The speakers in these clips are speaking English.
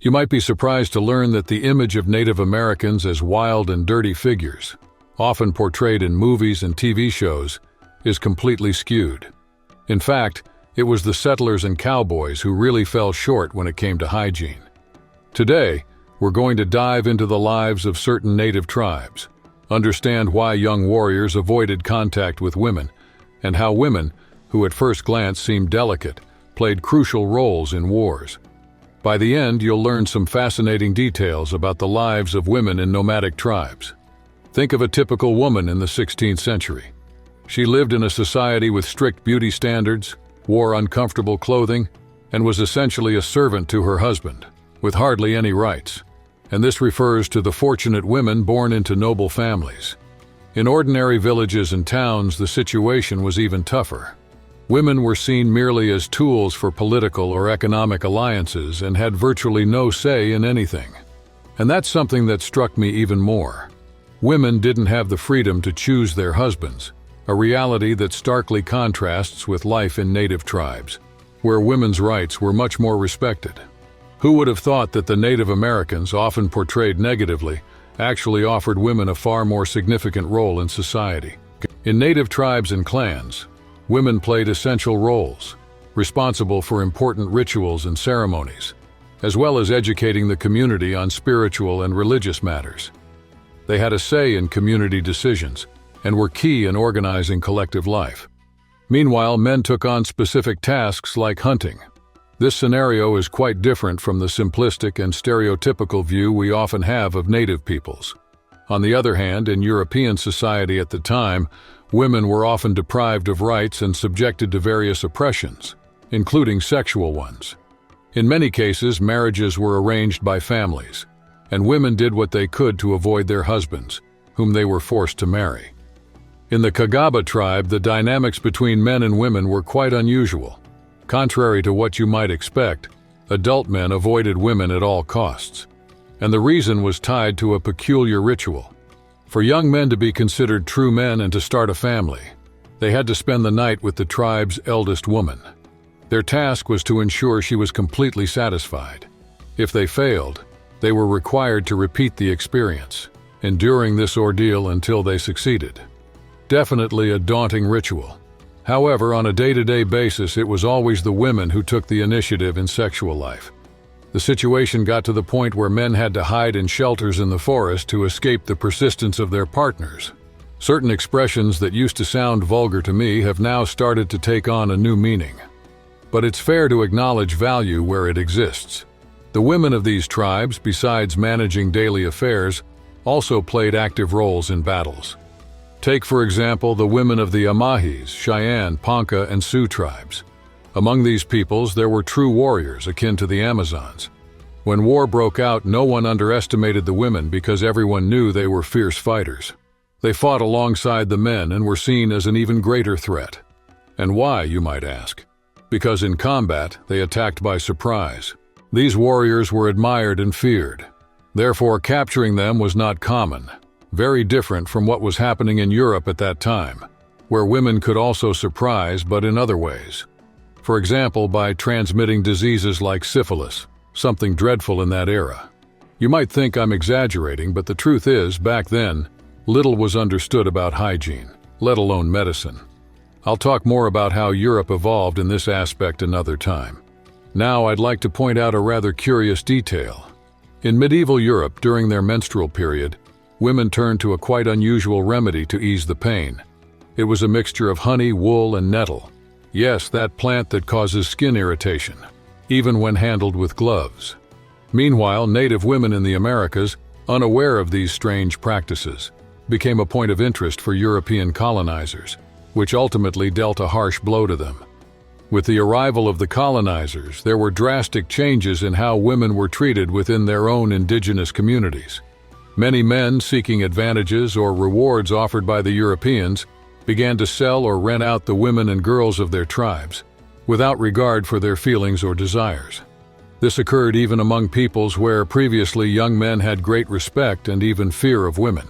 You might be surprised to learn that the image of Native Americans as wild and dirty figures, often portrayed in movies and TV shows, is completely skewed. In fact, it was the settlers and cowboys who really fell short when it came to hygiene. Today, we're going to dive into the lives of certain native tribes, understand why young warriors avoided contact with women, and how women, who at first glance seemed delicate, played crucial roles in wars. By the end, you'll learn some fascinating details about the lives of women in nomadic tribes. Think of a typical woman in the 16th century. She lived in a society with strict beauty standards, wore uncomfortable clothing, and was essentially a servant to her husband, with hardly any rights. And this refers to the fortunate women born into noble families. In ordinary villages and towns, the situation was even tougher. Women were seen merely as tools for political or economic alliances and had virtually no say in anything. And that's something that struck me even more. Women didn't have the freedom to choose their husbands, a reality that starkly contrasts with life in native tribes, where women's rights were much more respected. Who would have thought that the Native Americans, often portrayed negatively, actually offered women a far more significant role in society? In native tribes and clans, women played essential roles, responsible for important rituals and ceremonies, as well as educating the community on spiritual and religious matters. They had a say in community decisions and were key in organizing collective life. Meanwhile, men took on specific tasks like hunting. This scenario is quite different from the simplistic and stereotypical view we often have of native peoples. On the other hand, in European society at the time, women were often deprived of rights and subjected to various oppressions, including sexual ones. In many cases, marriages were arranged by families, and women did what they could to avoid their husbands, whom they were forced to marry. In the Kagaba tribe, the dynamics between men and women were quite unusual. Contrary to what you might expect, adult men avoided women at all costs, and the reason was tied to a peculiar ritual. For young men to be considered true men and to start a family, they had to spend the night with the tribe's eldest woman. Their task was to ensure she was completely satisfied. If they failed, they were required to repeat the experience, enduring this ordeal until they succeeded. Definitely a daunting ritual. However, on a day-to-day basis, it was always the women who took the initiative in sexual life. The situation got to the point where men had to hide in shelters in the forest to escape the persistence of their partners. Certain expressions that used to sound vulgar to me have now started to take on a new meaning. But it's fair to acknowledge value where it exists. The women of these tribes, besides managing daily affairs, also played active roles in battles. Take, for example, the women of the Amahis, Cheyenne, Ponca, and Sioux tribes. Among these peoples, there were true warriors akin to the Amazons. When war broke out, no one underestimated the women because everyone knew they were fierce fighters. They fought alongside the men and were seen as an even greater threat. And why, you might ask? Because in combat, they attacked by surprise. These warriors were admired and feared. Therefore, capturing them was not common. Very different from what was happening in Europe at that time, where women could also surprise, but in other ways. For example, by transmitting diseases like syphilis, something dreadful in that era. You might think I'm exaggerating, but the truth is, back then, little was understood about hygiene, let alone medicine. I'll talk more about how Europe evolved in this aspect another time. Now I'd like to point out a rather curious detail. In medieval Europe, during their menstrual period, women turned to a quite unusual remedy to ease the pain. It was a mixture of honey, wool, and nettle. Yes, that plant that causes skin irritation, even when handled with gloves. Meanwhile, native women in the Americas, unaware of these strange practices, became a point of interest for European colonizers, which ultimately dealt a harsh blow to them. With the arrival of the colonizers, there were drastic changes in how women were treated within their own indigenous communities. Many men seeking advantages or rewards offered by the Europeans began to sell or rent out the women and girls of their tribes, without regard for their feelings or desires. This occurred even among peoples where previously young men had great respect and even fear of women.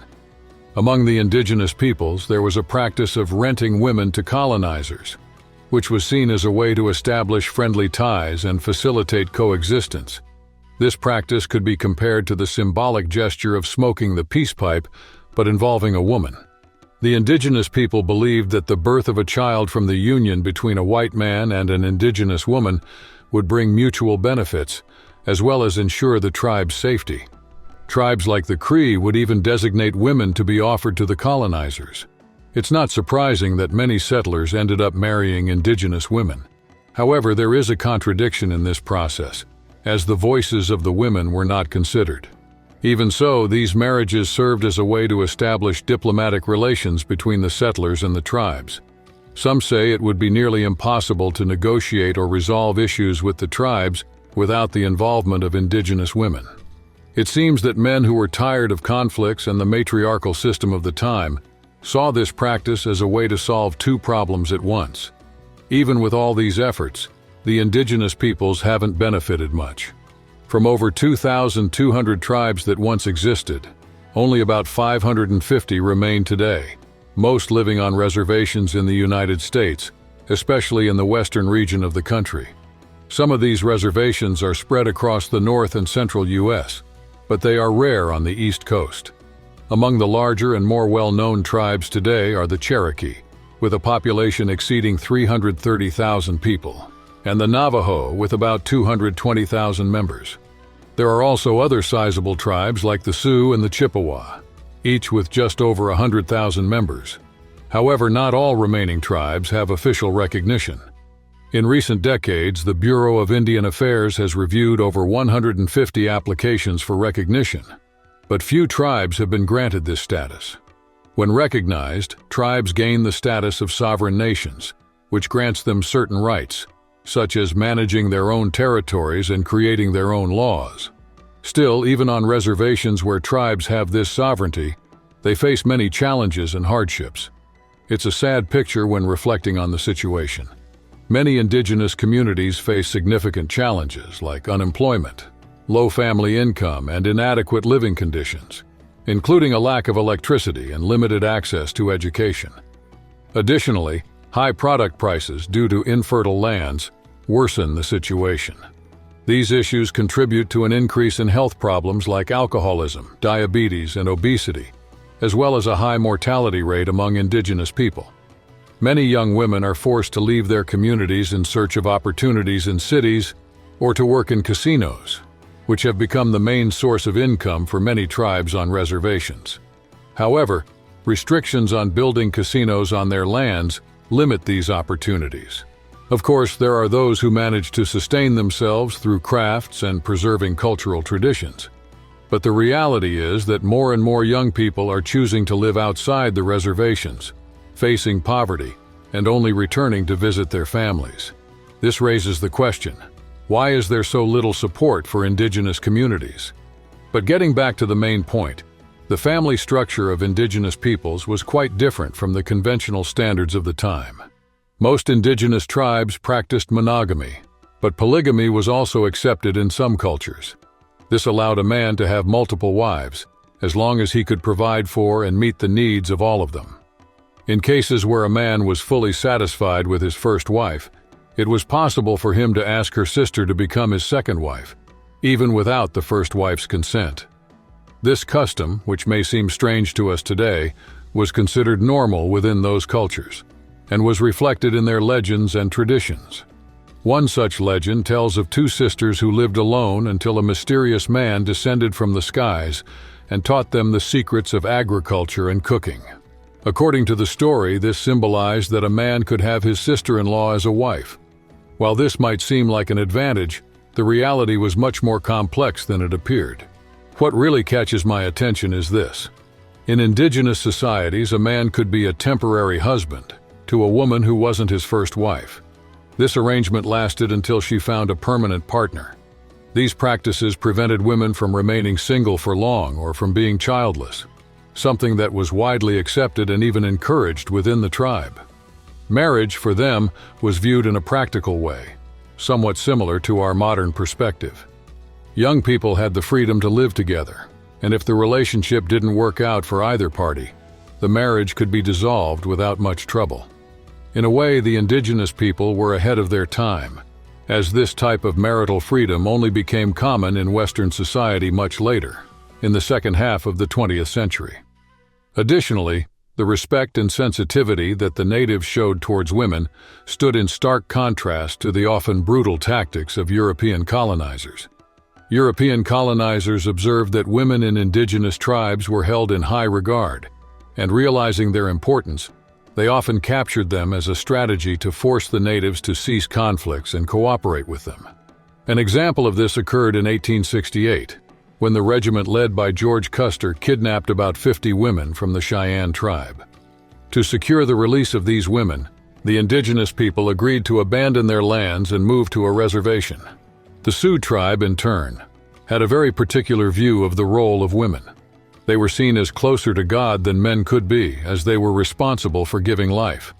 Among the indigenous peoples, there was a practice of renting women to colonizers, which was seen as a way to establish friendly ties and facilitate coexistence. This practice could be compared to the symbolic gesture of smoking the peace pipe, but involving a woman. The indigenous people believed that the birth of a child from the union between a white man and an indigenous woman would bring mutual benefits, as well as ensure the tribe's safety. Tribes like the Cree would even designate women to be offered to the colonizers. It's not surprising that many settlers ended up marrying indigenous women. However, there is a contradiction in this process, as the voices of the women were not considered. Even so, these marriages served as a way to establish diplomatic relations between the settlers and the tribes. Some say it would be nearly impossible to negotiate or resolve issues with the tribes without the involvement of indigenous women. It seems that men who were tired of conflicts and the matriarchal system of the time saw this practice as a way to solve two problems at once. Even with all these efforts, the indigenous peoples haven't benefited much. From over 2,200 tribes that once existed, only about 550 remain today, most living on reservations in the United States, especially in the western region of the country. Some of these reservations are spread across the north and central U.S., but they are rare on the East Coast. Among the larger and more well-known tribes today are the Cherokee, with a population exceeding 330,000 people, and the Navajo, with about 220,000 members. There are also other sizable tribes like the Sioux and the Chippewa, each with just over 100,000 members. However, not all remaining tribes have official recognition. In recent decades, the Bureau of Indian Affairs has reviewed over 150 applications for recognition, but few tribes have been granted this status. When recognized, tribes gain the status of sovereign nations, which grants them certain rights, such as managing their own territories and creating their own laws. Still, even on reservations where tribes have this sovereignty, they face many challenges and hardships. It's a sad picture when reflecting on the situation. Many indigenous communities face significant challenges like unemployment, low family income, and inadequate living conditions, including a lack of electricity and limited access to education. Additionally, high product prices due to infertile lands worsen the situation. These issues contribute to an increase in health problems like alcoholism, diabetes, and obesity, as well as a high mortality rate among indigenous people. Many young women are forced to leave their communities in search of opportunities in cities or to work in casinos, which have become the main source of income for many tribes on reservations. However, restrictions on building casinos on their lands limit these opportunities. Of course, there are those who manage to sustain themselves through crafts and preserving cultural traditions. But the reality is that more and more young people are choosing to live outside the reservations, facing poverty, and only returning to visit their families. This raises the question, why is there so little support for indigenous communities? But getting back to the main point, the family structure of indigenous peoples was quite different from the conventional standards of the time. Most indigenous tribes practiced monogamy, but polygamy was also accepted in some cultures. This allowed a man to have multiple wives, as long as he could provide for and meet the needs of all of them. In cases where a man was fully satisfied with his first wife, it was possible for him to ask her sister to become his second wife, even without the first wife's consent. This custom, which may seem strange to us today, was considered normal within those cultures, and was reflected in their legends and traditions. One such legend tells of two sisters who lived alone until a mysterious man descended from the skies and taught them the secrets of agriculture and cooking. According to the story, this symbolized that a man could have his sister-in-law as a wife. While this might seem like an advantage, the reality was much more complex than it appeared. What really catches my attention is this. In indigenous societies, a man could be a temporary husband to a woman who wasn't his first wife. This arrangement lasted until she found a permanent partner. These practices prevented women from remaining single for long or from being childless, something that was widely accepted and even encouraged within the tribe. Marriage, for them, was viewed in a practical way, somewhat similar to our modern perspective. Young people had the freedom to live together, and if the relationship didn't work out for either party, the marriage could be dissolved without much trouble. In a way, the indigenous people were ahead of their time, as this type of marital freedom only became common in Western society much later, in the second half of the 20th century. Additionally, the respect and sensitivity that the natives showed towards women stood in stark contrast to the often brutal tactics of European colonizers. European colonizers observed that women in indigenous tribes were held in high regard, and realizing their importance, they often captured them as a strategy to force the natives to cease conflicts and cooperate with them. An example of this occurred in 1868, when the regiment led by George Custer kidnapped about 50 women from the Cheyenne tribe. To secure the release of these women, the indigenous people agreed to abandon their lands and move to a reservation. The Sioux tribe, in turn, had a very particular view of the role of women. They were seen as closer to God than men could be, as they were responsible for giving life.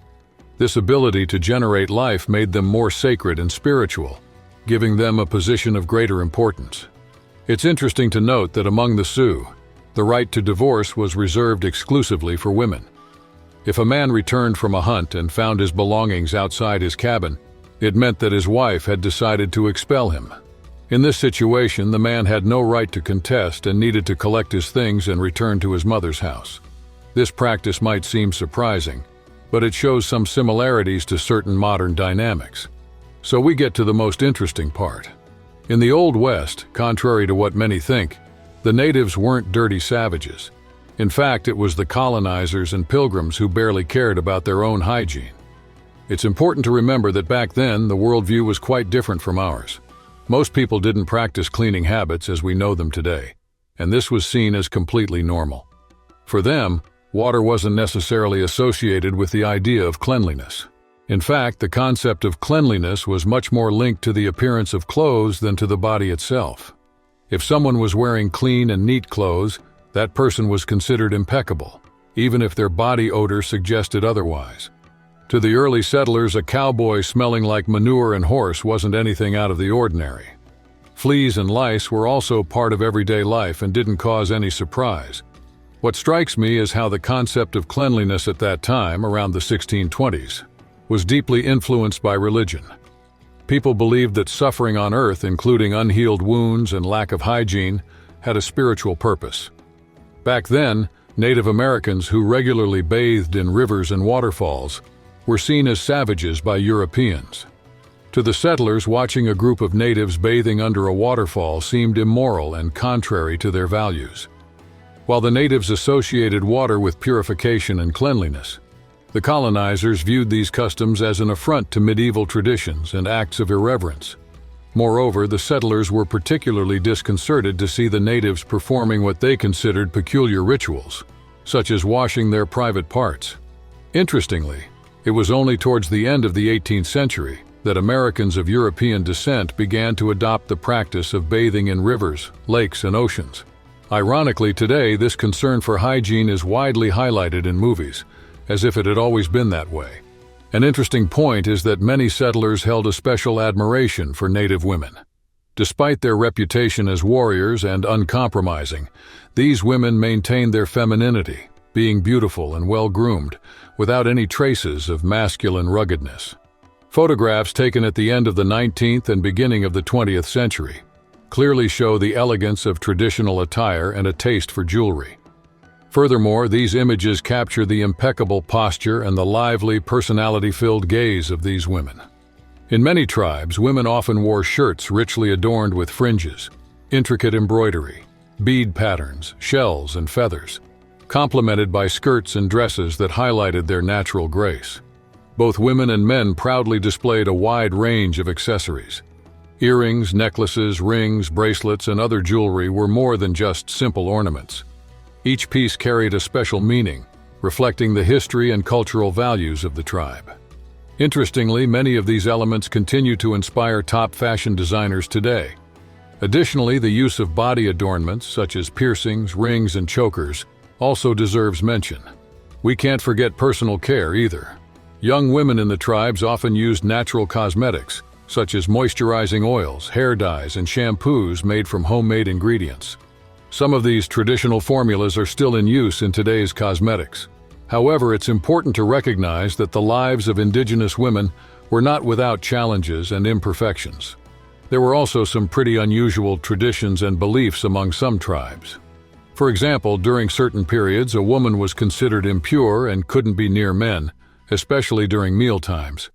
This ability to generate life made them more sacred and spiritual, giving them a position of greater importance. It's interesting to note that among the Sioux, the right to divorce was reserved exclusively for women. If a man returned from a hunt and found his belongings outside his cabin, it meant that his wife had decided to expel him. In this situation, the man had no right to contest and needed to collect his things and return to his mother's house. This practice might seem surprising, but it shows some similarities to certain modern dynamics. So we get to the most interesting part. In the Old West, contrary to what many think, the natives weren't dirty savages. In fact, it was the colonizers and pilgrims who barely cared about their own hygiene. It's important to remember that back then, the worldview was quite different from ours. Most people didn't practice cleaning habits as we know them today, and this was seen as completely normal. For them, water wasn't necessarily associated with the idea of cleanliness. In fact, the concept of cleanliness was much more linked to the appearance of clothes than to the body itself. If someone was wearing clean and neat clothes, that person was considered impeccable, even if their body odor suggested otherwise. To the early settlers, a cowboy smelling like manure and horse wasn't anything out of the ordinary. Fleas and lice were also part of everyday life and didn't cause any surprise. What strikes me is how the concept of cleanliness at that time, around the 1620s, was deeply influenced by religion. People believed that suffering on earth, including unhealed wounds and lack of hygiene, had a spiritual purpose. Back then, Native Americans who regularly bathed in rivers and waterfalls were seen as savages by Europeans. To the settlers, watching a group of natives bathing under a waterfall seemed immoral and contrary to their values. While the natives associated water with purification and cleanliness, the colonizers viewed these customs as an affront to medieval traditions and acts of irreverence. Moreover, the settlers were particularly disconcerted to see the natives performing what they considered peculiar rituals, such as washing their private parts. Interestingly, it was only towards the end of the 18th century that Americans of European descent began to adopt the practice of bathing in rivers, lakes, and oceans. Ironically, today, this concern for hygiene is widely highlighted in movies, as if it had always been that way. An interesting point is that many settlers held a special admiration for Native women. Despite their reputation as warriors and uncompromising, these women maintained their femininity, being beautiful and well-groomed, without any traces of masculine ruggedness. Photographs taken at the end of the 19th and beginning of the 20th century clearly show the elegance of traditional attire and a taste for jewelry. Furthermore, these images capture the impeccable posture and the lively, personality-filled gaze of these women. In many tribes, women often wore shirts richly adorned with fringes, intricate embroidery, bead patterns, shells, and feathers, complemented by skirts and dresses that highlighted their natural grace. Both women and men proudly displayed a wide range of accessories. Earrings, necklaces, rings, bracelets, and other jewelry were more than just simple ornaments. Each piece carried a special meaning, reflecting the history and cultural values of the tribe. Interestingly, many of these elements continue to inspire top fashion designers today. Additionally, the use of body adornments, such as piercings, rings, and chokers, also deserves mention. We can't forget personal care either. Young women in the tribes often used natural cosmetics, such as moisturizing oils, hair dyes, and shampoos made from homemade ingredients. Some of these traditional formulas are still in use in today's cosmetics. However, it's important to recognize that the lives of indigenous women were not without challenges and imperfections. There were also some pretty unusual traditions and beliefs among some tribes. For example, during certain periods, a woman was considered impure and couldn't be near men, especially during meal times.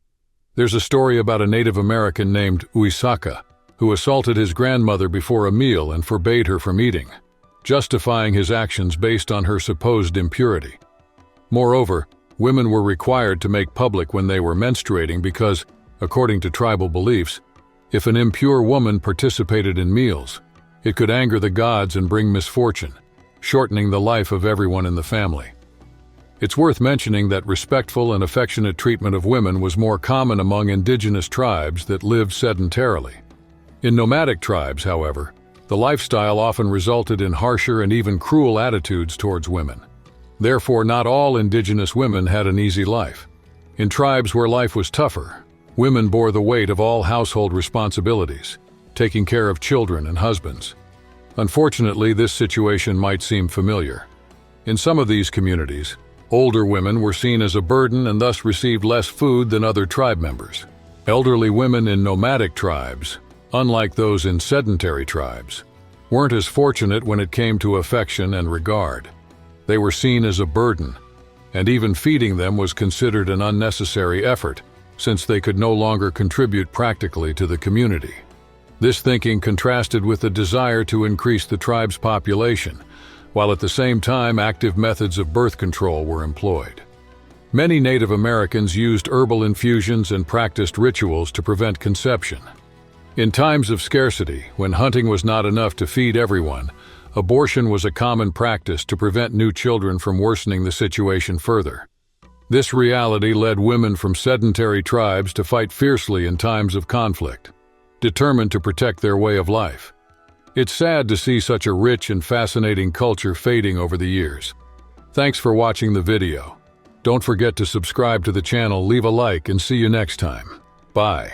There's a story about a Native American named Uisaka, who assaulted his grandmother before a meal and forbade her from eating, justifying his actions based on her supposed impurity. Moreover, women were required to make public when they were menstruating because, according to tribal beliefs, if an impure woman participated in meals, it could anger the gods and bring misfortune, shortening the life of everyone in the family. It's worth mentioning that respectful and affectionate treatment of women was more common among indigenous tribes that lived sedentarily. In nomadic tribes, however, the lifestyle often resulted in harsher and even cruel attitudes towards women. Therefore, not all indigenous women had an easy life. In tribes where life was tougher, women bore the weight of all household responsibilities, taking care of children and husbands. Unfortunately, this situation might seem familiar. In some of these communities, older women were seen as a burden and thus received less food than other tribe members. Elderly women in nomadic tribes, unlike those in sedentary tribes, weren't as fortunate when it came to affection and regard. They were seen as a burden, and even feeding them was considered an unnecessary effort, since they could no longer contribute practically to the community. This thinking contrasted with the desire to increase the tribe's population, while at the same time active methods of birth control were employed. Many Native Americans used herbal infusions and practiced rituals to prevent conception. In times of scarcity, when hunting was not enough to feed everyone, abortion was a common practice to prevent new children from worsening the situation further. This reality led women from sedentary tribes to fight fiercely in times of conflict, determined to protect their way of life. It's sad to see such a rich and fascinating culture fading over the years. Thanks for watching the video. Don't forget to subscribe to the channel, leave a like, and see you next time. Bye.